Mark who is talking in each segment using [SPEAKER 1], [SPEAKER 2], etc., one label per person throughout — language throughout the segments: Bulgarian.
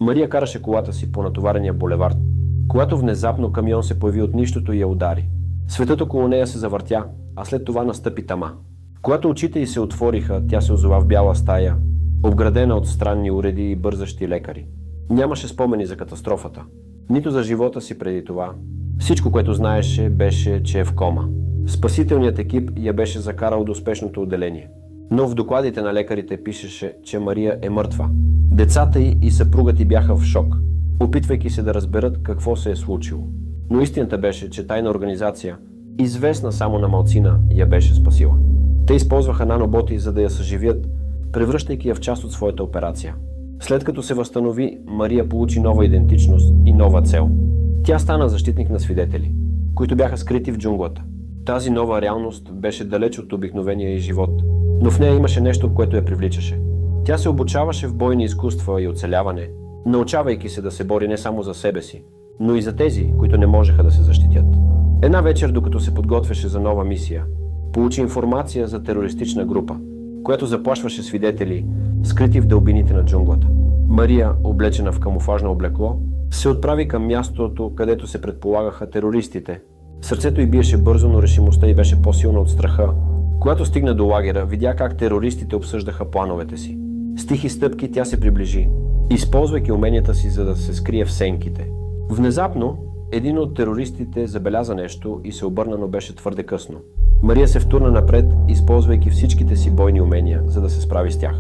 [SPEAKER 1] Мария караше колата си по натоварения булевард, когато внезапно камион се появи от нищото и я удари. Светът около нея се завъртя, а след това настъпи тъма. Когато очите й се отвориха, тя се озова в бяла стая, обградена от странни уреди и бързащи лекари. Нямаше спомени за катастрофата, нито за живота си преди това. Всичко, което знаеше, беше, че е в кома. Спасителният екип я беше закарал до спешното отделение. Но в докладите на лекарите пишеше, че Мария е мъртва. Децата й и съпругът й бяха в шок, опитвайки се да разберат какво се е случило. Но истината беше, че тайна организация, известна само на малцина, я беше спасила. Те използваха наноботи, за да я съживят, превръщайки я в част от своята операция. След като се възстанови, Мария получи нова идентичност и нова цел. Тя стана защитник на свидетели, които бяха скрити в джунглата. Тази нова реалност беше далеч от обикновения й живот, но в нея имаше нещо, което я привличаше. Тя се обучаваше в бойни изкуства и оцеляване, научавайки се да се бори не само за себе си, но и за тези, които не можеха да се защитят. Една вечер, докато се подготвяше за нова мисия, получи информация за терористична група, която заплашваше свидетели, скрити в дълбините на джунглата. Мария, облечена в камуфажно облекло, се отправи към мястото, където се предполагаха терористите. Сърцето й биеше бързо, но решимостта й беше по-силна от страха. Когато стигна до лагера, видя как терористите обсъждаха плановете си. С тихи стъпки тя се приближи, използвайки уменията си, за да се скрие в сенките. Внезапно, един от терористите забеляза нещо и се обърна, но беше твърде късно. Мария се втурна напред, използвайки всичките си бойни умения, за да се справи с тях.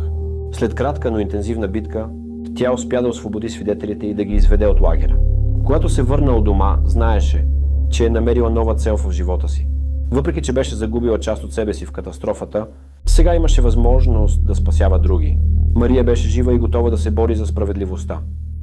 [SPEAKER 1] След кратка, но интензивна битка, тя успя да освободи свидетелите и да ги изведе от лагера. Когато се върна от дома, знаеше, че е намерила нова цел в живота си. Въпреки че беше загубила част от себе си в катастрофата, сега имаше възможност да спасява други. Мария беше жива и готова да се бори за справедливостта.